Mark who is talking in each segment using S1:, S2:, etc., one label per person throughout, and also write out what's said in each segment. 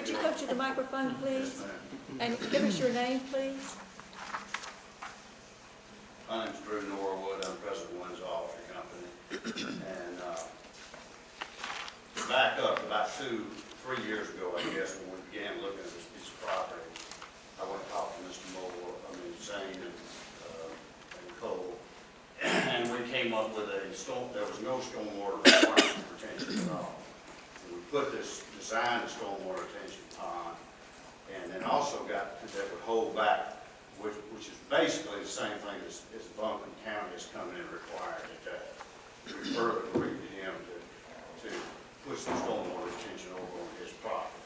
S1: Would you come to the microphone, please?
S2: Yes, ma'am.
S1: And give us your name, please.
S2: My name's Drew Norwood. I'm president of Windsor Officer Company. And to back up, about 2-3 years ago, I guess, when we began looking at this piece of property, I went and talked to Mr. Zane and Cole, and we came up with a there was no stormwater requirement retention at all. And we put this design of stormwater retention pond, and then also got that would hold back, which is basically the same thing as Buncombe County is coming in required at that. We further agreed to him to put some stormwater retention over on his property.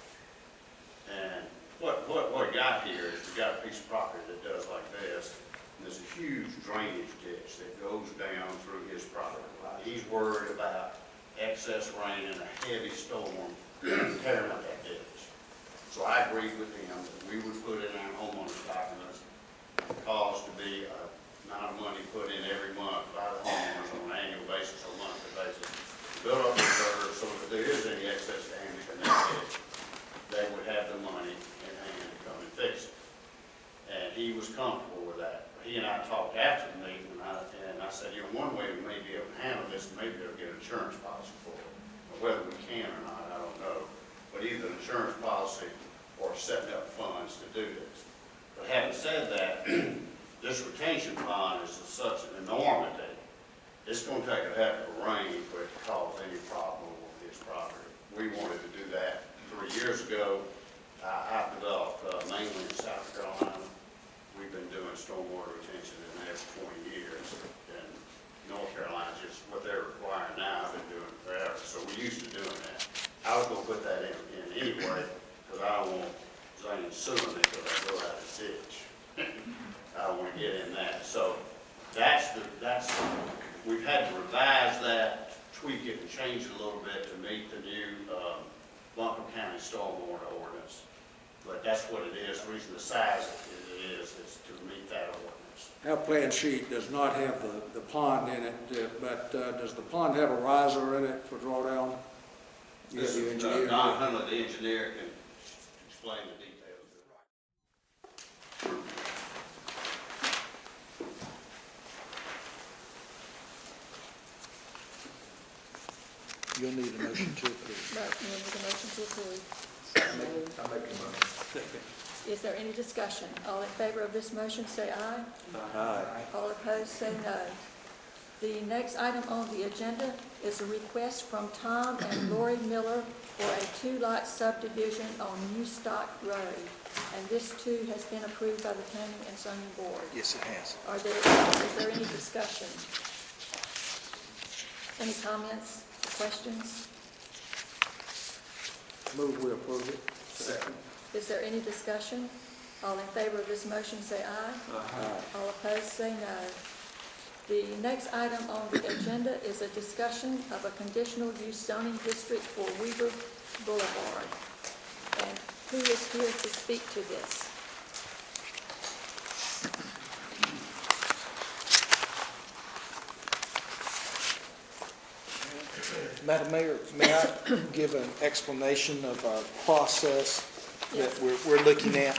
S2: And what we got here is we got a piece of property that does like this, and there's a huge drainage ditch that goes down through his property. He's worried about excess rain and a heavy storm tearing up that ditch. So I agreed with him that we would put in our homeowner's documents the cost to be a amount of money put in every month by the homeowners on an annual basis or monthly basis. Build up reserves so if there is any excess damage in that ditch, they would have the money in hand to come and fix it. And he was comfortable with that. He and I talked after the meeting, and I said, one way we may be able to handle this, maybe they'll get an insurance policy for it. Whether we can or not, I don't know. But either an insurance policy or setting up funds to do this. But having said that, this retention pond is such an enormity. It's going to take a heck of a rain for it to cause any problem on his property. We wanted to do that 3 years ago. I've developed mainly in South Carolina. We've been doing stormwater retention in there for 20 years. And North Carolina is just what they're requiring now. I've been doing it forever. So we're used to doing that. I was going to put that in anyway because I don't want Zane suing me because I go out of the ditch. I don't want to get in that. So we've had to revise that, tweak it, and change it a little bit to meet the new Buncombe County stormwater ordinance. But that's what it is. The reason the size it is to meet that ordinance.
S3: Our plan sheet does not have the pond in it, but does the pond have a riser in it for drawdown?
S2: This is Don Huntley, the engineer, can explain the details.
S4: You'll need a motion to approve.
S1: Right, you need a motion to approve.
S4: I make a motion. Second.
S1: Is there any discussion? All in favor of this motion, say aye.
S3: Aye.
S1: All opposed, say no. The next item on the agenda is a request from Tom and Lori Miller for a 2-lot subdivision on New Stock Road. And this too has been approved by the Planning and Zoning Board.
S4: Yes, it has.
S1: Is there any discussion? Any comments, questions?
S3: Move we approve it.
S4: Second.
S1: Is there any discussion? All in favor of this motion, say aye.
S3: Aye.
S1: All opposed, say no. The next item on the agenda is a discussion of a conditional use zoning district for Weaver Boulevard. And who is here to speak to this?
S4: Madam Mayor, may I give an explanation of our process that we're looking at?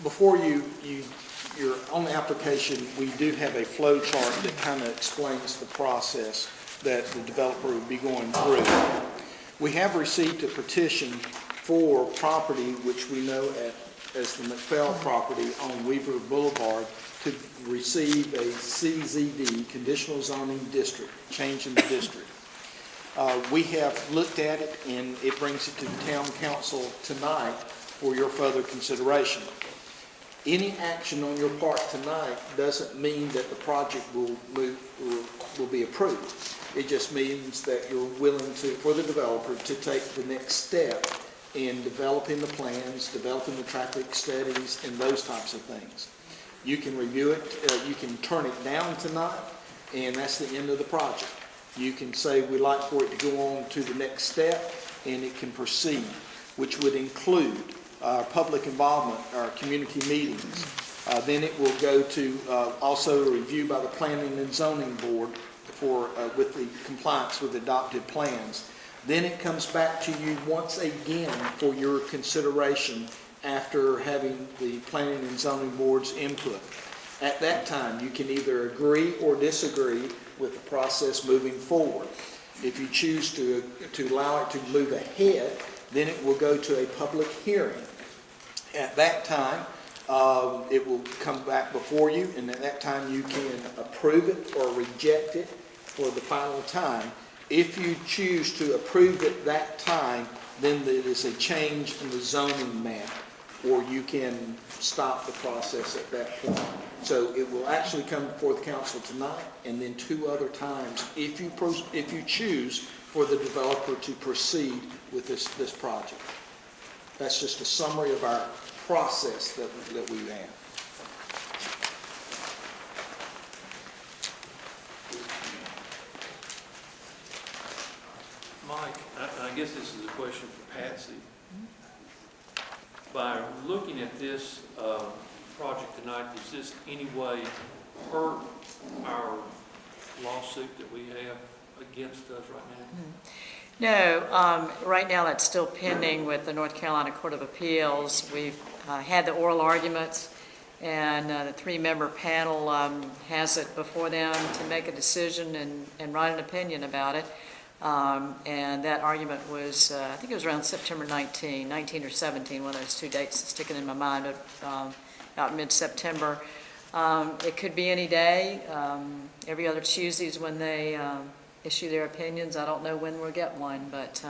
S4: Before you're on the application, we do have a flow chart that kind of explains the process that the developer would be going through. We have received a petition for property which we know as the McPhail property on Weaver Boulevard to receive a CZD, Conditional Zoning District, change in the district. We have looked at it and it brings it to the Town Council tonight for your further consideration. Any action on your part tonight doesn't mean that the project will be approved. It just means that you're willing for the developer to take the next step in developing the plans, developing the traffic studies, and those types of things. You can review it, you can turn it down tonight, and that's the end of the project. You can say we'd like for it to go on to the next step, and it can proceed, which would include public involvement, our community meetings. Then it will go to also a review by the Planning and Zoning Board with the compliance with adopted plans. Then it comes back to you once again for your consideration after having the planning and zoning board's input. At that time, you can either agree or disagree with the process moving forward. If you choose to allow it to move ahead, then it will go to a public hearing. At that time, it will come back before you, and at that time you can approve it or reject it for the final time. If you choose to approve it that time, then it is a change in the zoning map, or you can stop the process at that point. So it will actually come before the council tonight, and then 2 other times if you choose for the developer to proceed with this project. That's just a summary of our process that we have.
S5: Mike, I guess this is a question for Patsy. By looking at this project tonight, does this any way hurt our lawsuit that we have against us right now?
S6: No, right now that's still pending with the North Carolina Court of Appeals. We've had the oral arguments, and the 3-member panel has it before them to make a decision and write an opinion about it. And that argument was, I think it was around September 19 or 17, one of those 2 dates that's sticking in my mind, about mid-September. It could be any day. Every other Tuesday is when they issue their opinions. I don't know when we'll get one, but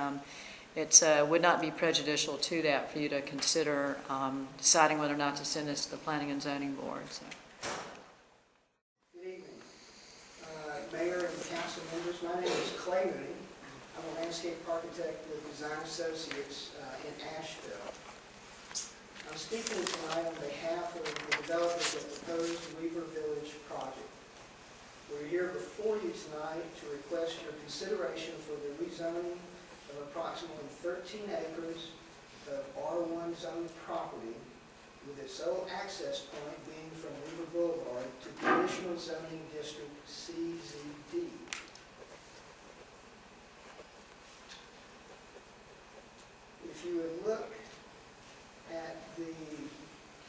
S6: it would not be prejudicial to that for you to consider deciding whether or not to send this to the Planning and Zoning Board. So.
S7: Good evening, Mayor and council members. My name is Clay Mooney. I'm a landscape architect with Design Associates in Asheville. I'm speaking tonight on behalf of the developers of the proposed Weaver Village project. We're here before you tonight to request your consideration for the rezoning of approximately 13 acres of R1 zoned property, with its sole access point being from Weaver Boulevard to Conditional Zoning District CZD. If you would look at the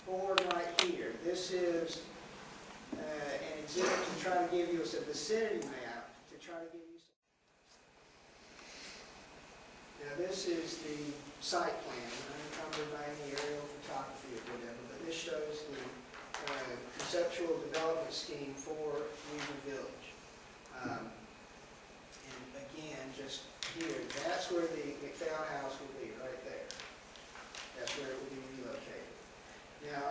S7: board right here, this is an exhibit to try to give you a vicinity map, to try to give you some. Now this is the site plan, unencumbered by any aerial photography or whatever, but this shows the conceptual development scheme for Weaver Village. And again, just here, that's where the McPhail house will be, right there. That's where it will be relocated. Now,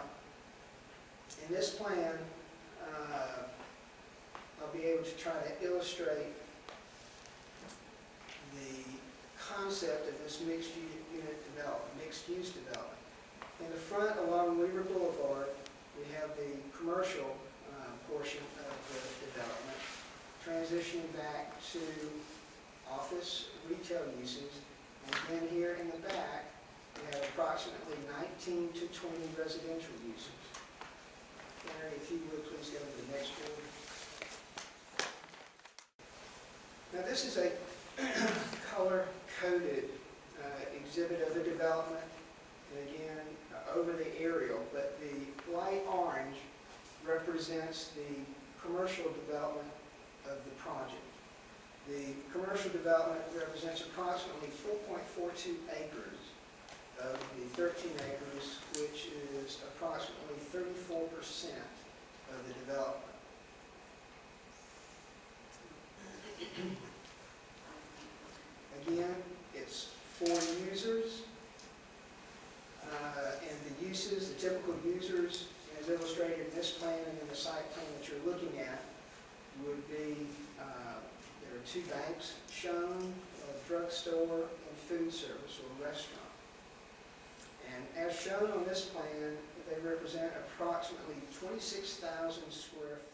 S7: in this plan, I'll be able to try to illustrate the concept of this mixed-use development. In the front, along Weaver Boulevard, we have the commercial portion of the development, transitioning back to office retail uses, and then here in the back, we have approximately 19 to 20 residential uses. Mary, if you would please go to the next board. Now this is a color-coded exhibit of the development, and again, over the aerial, but the light orange represents the commercial development of the project. The commercial development represents approximately 4.42 acres of the 13 acres, which is approximately 34% of the development. Again, it's 4 users, and the uses, the typical users, as illustrated in this plan and in the site plan that you're looking at, would be, there are 2 banks shown, a drugstore, and food service or restaurant. And as shown on this plan, they represent approximately 26,000 square feet